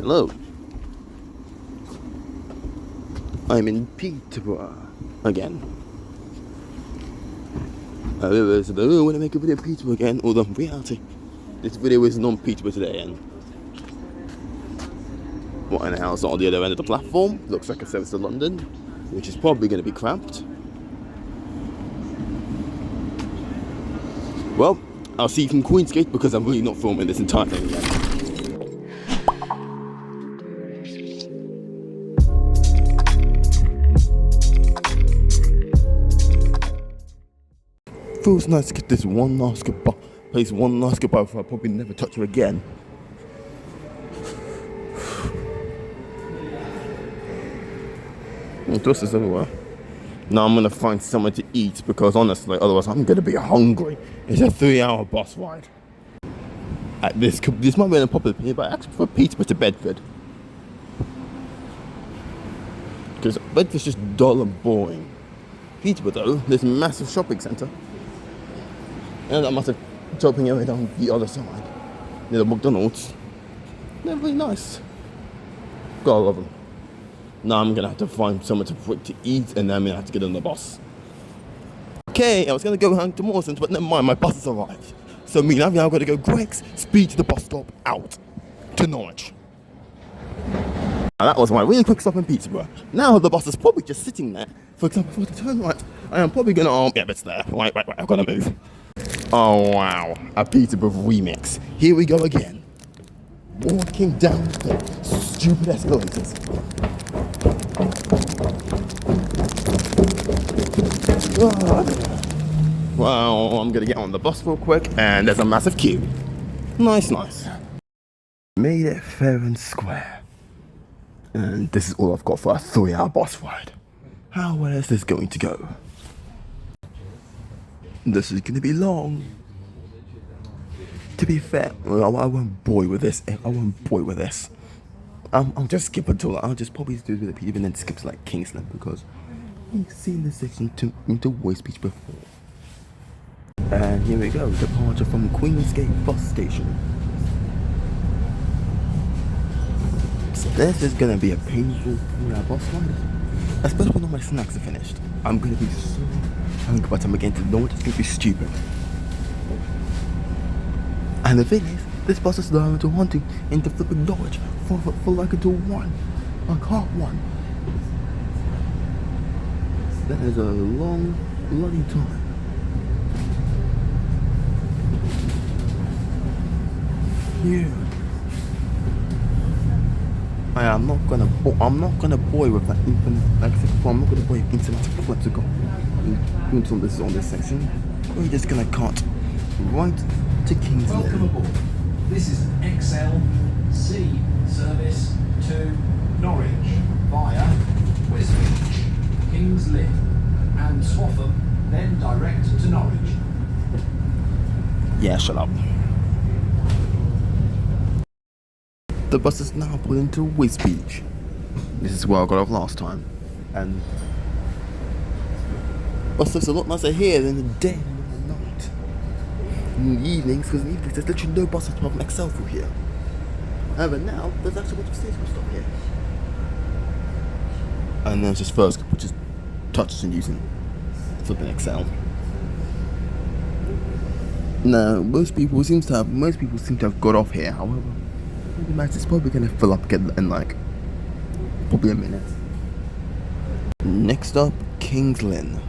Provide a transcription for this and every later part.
Hello. I'm in Peterborough again. I want to make a video of Peterborough again, although in reality, this video is non-Peterborough today, and what in the house on the other end of the platform looks like a service to London, which is probably going to be cramped. Well, I'll see you from Queensgate because I'm really not filming this entire thing again. Feels nice to get this one last goodbye, before I probably never touch her again. Dust is everywhere. Now I'm gonna find somewhere to eat because honestly, otherwise I'm gonna be hungry. It's a 3-hour bus ride. This might be an unpopular opinion, but I actually prefer Peterborough to Bedford. Because Bedford's just dull and boring. Peterborough though, there's a massive shopping centre. And that massive shopping area down the other side. Near the McDonald's. They're really nice. Gotta love them. Now I'm gonna have to find somewhere to eat, and then I'm gonna have to get on the bus. Okay, I was gonna go hang to Mawson's, but never mind, my bus has arrived. So me now I've got to go Greg's, speed to the bus stop, out to Norwich. Now that was my really quick stop in Peterborough. Now the bus is probably just sitting there. For example, if I turn right, I am probably gonna yeah, it's there. Right, I've gotta move. Oh wow, a Peterborough remix. Here we go again. Walking down the stupid escalators. Well, I'm gonna get on the bus real quick, and there's a massive queue. Nice. Made it fair and square. And this is all I've got for a 3-hour bus ride. How well is this going to go? This is gonna be long. To be fair, I won't bore with this. I'll just skip until I'll just probably do the even then skip to like Kingsland because we've seen this section into Voice Beach before. And here we go, departure from Queensgate bus station. So this is gonna be a painful 3-hour bus ride, especially when all my snacks are finished. I'm gonna be so hungry by the time I get into Norwich. It's gonna be stupid. And the thing is, this bus is down to hunting into flipping Norwich for like until 1. Like half 1. That is a long, bloody time. Yeah. I'm not gonna bore with that infinite, like I said before, I'm not gonna bore with infinite flips to go until this is on this section. We're just gonna cut right to Kingsland. Welcome aboard. This is XLC service to Norwich via Wisbeach, Kings Lynn and Swaffham, then direct to Norwich. Yeah, shut up. The bus is now put into Wisbeach. This is where I got off last time. And bus looks a lot nicer here than the day and the night. In the evenings, because in the evenings there's literally no buses apart from XL through here. However, now there's actually a bunch of stations will stop here. And there's just first, which is touches and using flipping XL. Now, most people seem to have got off here. However, the match is probably going to fill up again in like probably a minute. Next up, Kings Lynn.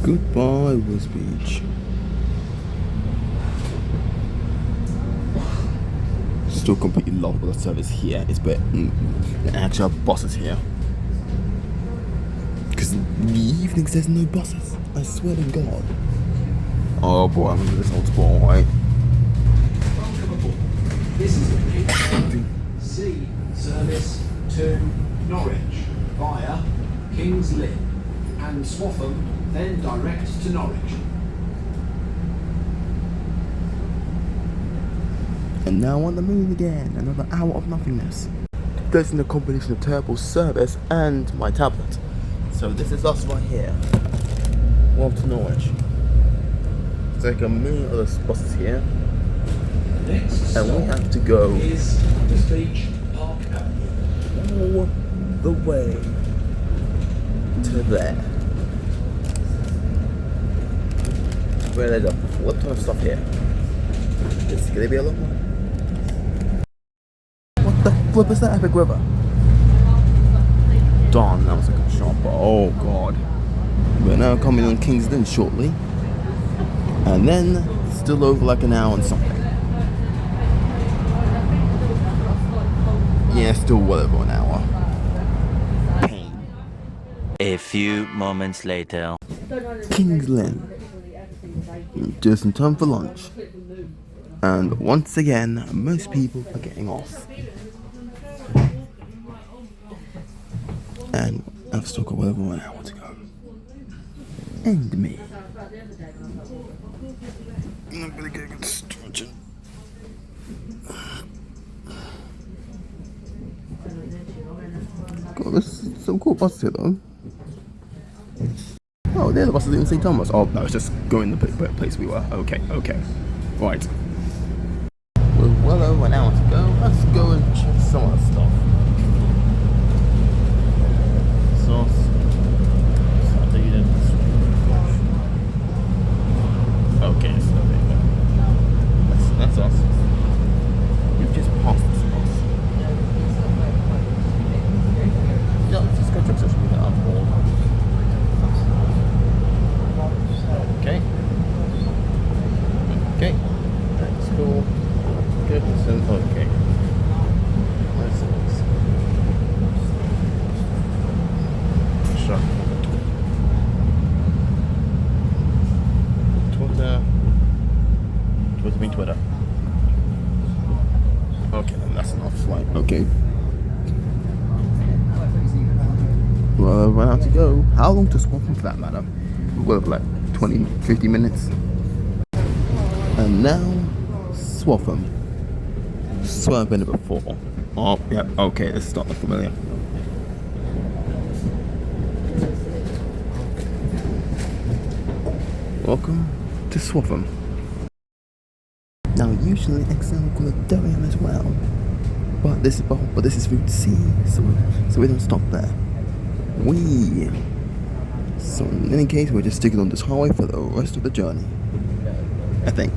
Goodbye, Wisbeach. Still completely lost with the service here. It's better the actual buses here. Because in the evenings there's no buses. I swear to God. Oh boy, I remember this old spot, right? Welcome aboard. This is the C service to Norwich via Kings Lynn and Swaffham, then direct to Norwich. And now on the move again, another hour of nothingness. This is a combination of terrible service and my tablet. So this is us right here. Off to Norwich. There's like a million other buses here. Next And we stop have to go is Hunter's Beach, Park Avenue. all the way to there. Where there's a flip ton of stuff here. It's gonna be a lot more. What the flip is that, Epic River? Darn, that was a good shot, but oh god. We're now coming on King's Lynn shortly. And then still over like an hour and something. Yeah, still well over an hour. Pain. A few moments later. King's Lynn. Just in time for lunch. And once again, most people are getting off. And I've still got well over 1 hour to go. And me. I'm gonna get a good stretching. God, there's some cool buses here though. Oh, they're the buses in St. Thomas. Oh no, it's just going the place we were. Okay. Right. We're well over an hour to go. Let's go and check some of the stuff. Sauce. Okay, so there you go. That's us. We've just passed this bus. Yeah, let's just go check session with our board. Okay. That's cool. Good. So, okay. Let's see. Sure. Twitter. Okay, then that's enough flight. Okay. Well, we're out to go. How long to swap for that matter? Well, like 20, 50 minutes. And now, Swaffham. Swear I've been here before. Oh, yeah, okay, this is not familiar. Welcome to Swaffham. Now, usually XL will call it Durham as well, but this is Route C, so we don't stop there. So in any case, we're just sticking on this highway for the rest of the journey, I think.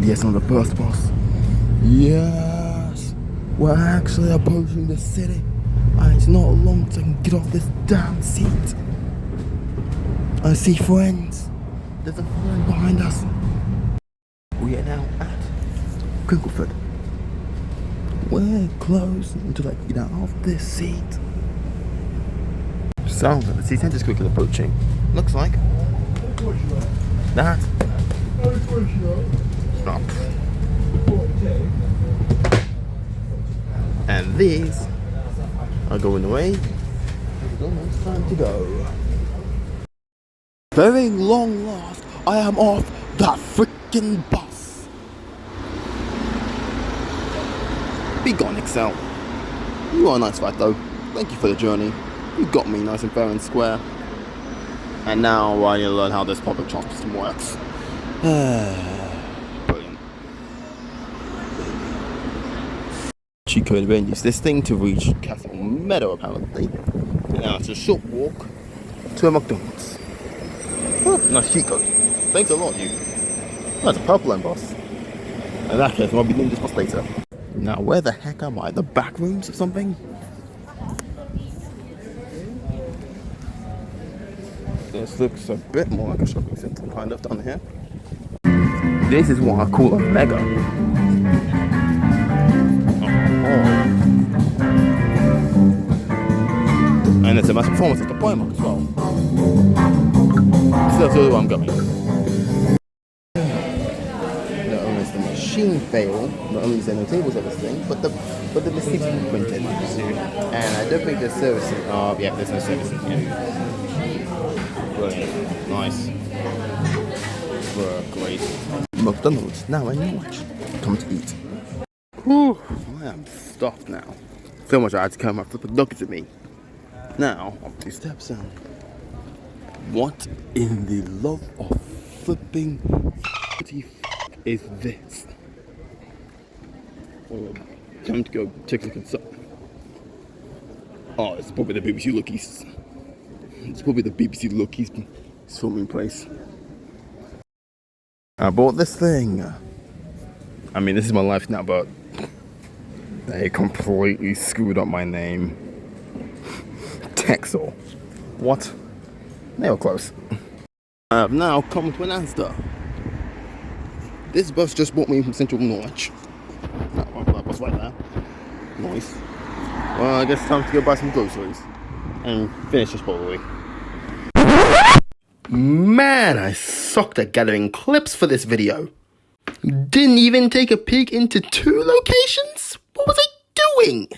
Yes, on the first bus. Yes, we're actually approaching the city, and it's not long till I can get off this damn seat. I see friends. There's a friend behind us. We are now at Crinkleford. We're close until I can get out of this seat. So the city centre is quickly approaching. Looks like that. Up. And these are going away. It's almost time to go. Very long last, I am off that freaking bus. Be gone, Excel. You are a nice fight though. Thank you for the journey. You got me nice and fair and square. And now I need to learn how this public transport system works. Cheat code use this thing to reach Castle Meadow apparently. Now it's a short walk to a McDonald's. Oh, nice cheat code. Thanks a lot, you. That's a purple line bus. In that case, I'll be doing this bus later. Now where the heck am I? The back rooms or something? This looks a bit more like a shopping centre kind of down here. This is what I call a mega. And it's a massive performance of the Primark as well. So that's really where I'm going. Not only is the machine fail, not only is there no tables on this thing, but the receipts are printed. And I don't think there's servicing. Oh, yeah, there's no servicing here. Brilliant. Nice. Great. McDonald's now in Norwich. Come to eat. Whew, I am stuffed now. So much I had to carry my flipping nuggets with me. Now, up 2 steps down. What in the love of flipping is this? Oh, time to go take a look inside. Oh, it's probably the BBC Lookies. It's probably the BBC Lookies filming place. I bought this thing. I mean, this is my life now, but they completely screwed up my name. Texel. What? They were close. I have now come to an answer. This bus just brought me from Central Norwich. That bus right there. Nice. Well, I guess it's time to go buy some groceries. And finish this probably. Man, I sucked at gathering clips for this video. Didn't even take a peek into 2 locations? What was I doing?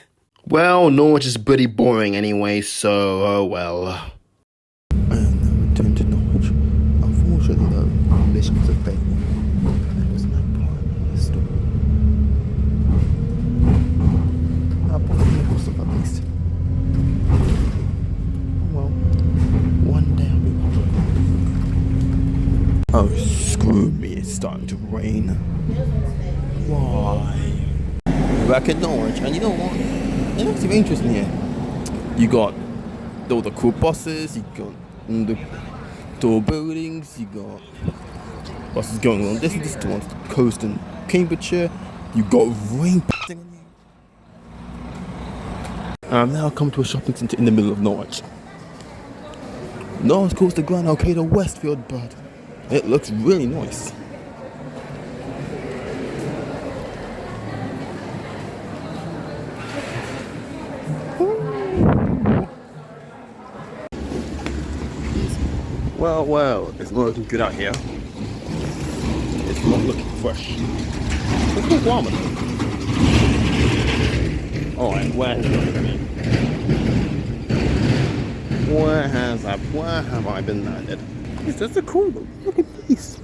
Well, Norwich is pretty boring anyway, so oh well. I am now returned to Norwich. Unfortunately though, mission was a failure. There was no point in this story. I bought the medical stuff at least. Well, one day I'll be back. Oh, screw me, it's starting to rain. Why? We're back at Norwich, and you know what? It looks very interesting here. You got all the cool buses, you got the tall buildings, you got buses going along this towards the coast in Cambridgeshire, you got rain on you. I've now come to a shopping centre in the middle of Norwich. Norwich calls the Grand Arcade of Westfield, but it looks really nice. Well, it's not looking good out here. It's not looking fresh. Look at warmer. Alright, where have I been landed? That's a cool looking place.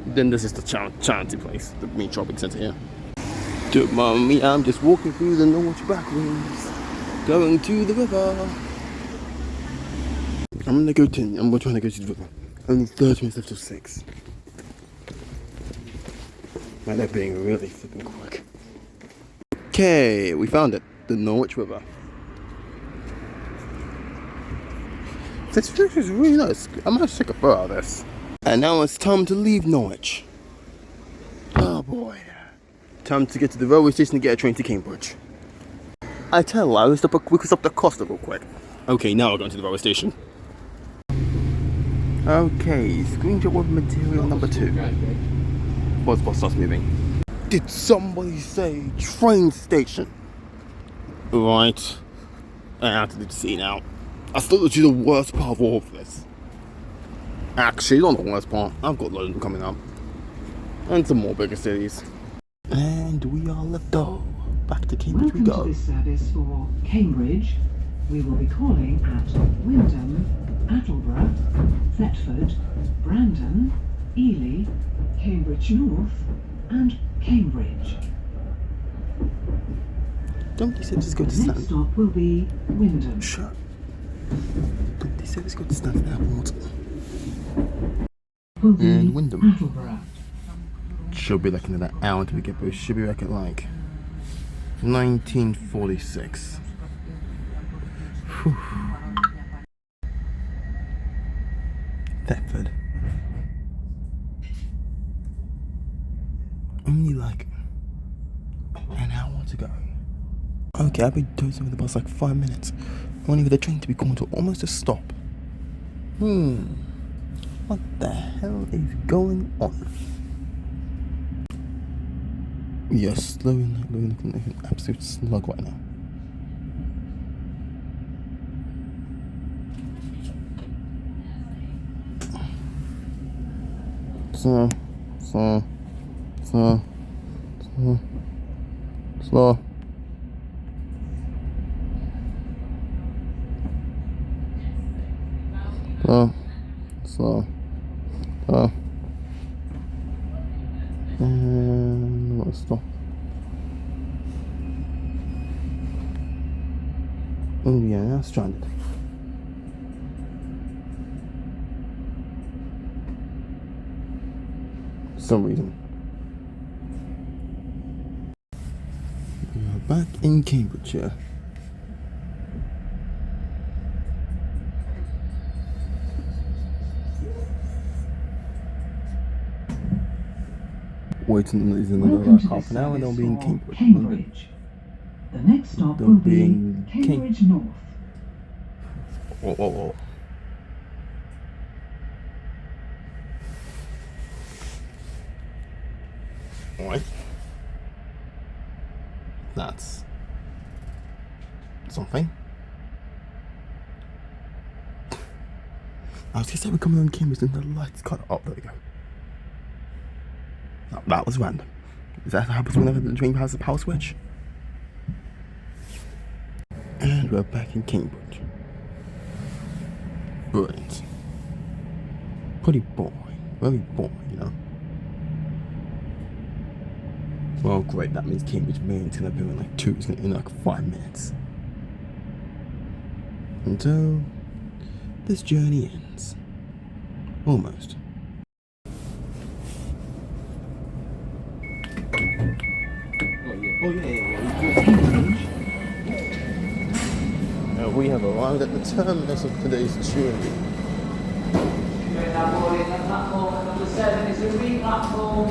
Then this is the charity place, the main shopping centre here. Don't mind me, I'm just walking through the Norwich back rooms, going to the river. I'm trying to go to the river. Only 30 minutes left till 6. Man, they're being really flipping quick. Okay, we found it. The Norwich River. This picture is really nice. I might take a photo of this. And now it's time to leave Norwich. Oh boy. Time to get to the railway station to get a train to Cambridge. I tell you, we could stop the cost real quick. Okay, now we're going to the railway station. Okay, screenshot with material number 2. Bus starts moving. Did somebody say train station? Right. I have to do the scene now. I thought that you're the worst part of all of this. Actually, not the worst part. I've got London coming up. And some more bigger cities. And we are left go. Back to Cambridge we go. Welcome to this service for Cambridge. We will be calling at Wyndham, Attleborough, Thetford, Brandon, Ely, Cambridge North, and Cambridge. Don't they say just go to The next stop will be Wyndham. Shut. Don't they say let's go to Stanford Airport? And Wyndham. Attleborough. Should be like another hour until we get there. Should be back at like 1946. Whew. Thetford. Only like an hour to go. Okay, I've been dozing with the bus like 5 minutes. Only for the train to be going to almost a stop. What the hell is going on? We are slowing like an absolute slug right now. Slow. Slow. Slow. Slow. Slow. Slow. Slow. Slow. And let's stop. Indiana stranded. For some reason. We are back in Cambridgeshire. Waiting is another Welcome to half this an hour and they'll be in service for Cambridge. Cambridge. The next stop They'll will be be in Cambridge North. Oh. Alright. That's something. I was gonna say we're coming on Cambridge and the lights cut. Oh, there we go. That was random. Is that what happens whenever the dream has a power switch? And we're back in Cambridge. Brilliant. Pretty boring. Very boring, you know. Well, great. That means Cambridge Main's gonna be in like in like 5 minutes. Until this journey ends. Almost. We have arrived at the terminus of today's journey. Platform number 7 is a re-platform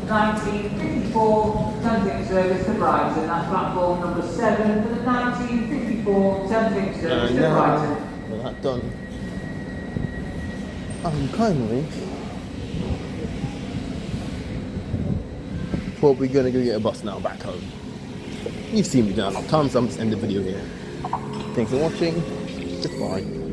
1954 Thameslink service to Brighton. That's platform number 7 for the 1954 Thameslink service to Brighton. With that done, kindly probably gonna go get a bus now back home. You've seen me do that a lot of times, so I'm just end the video here. Thanks for watching. Goodbye.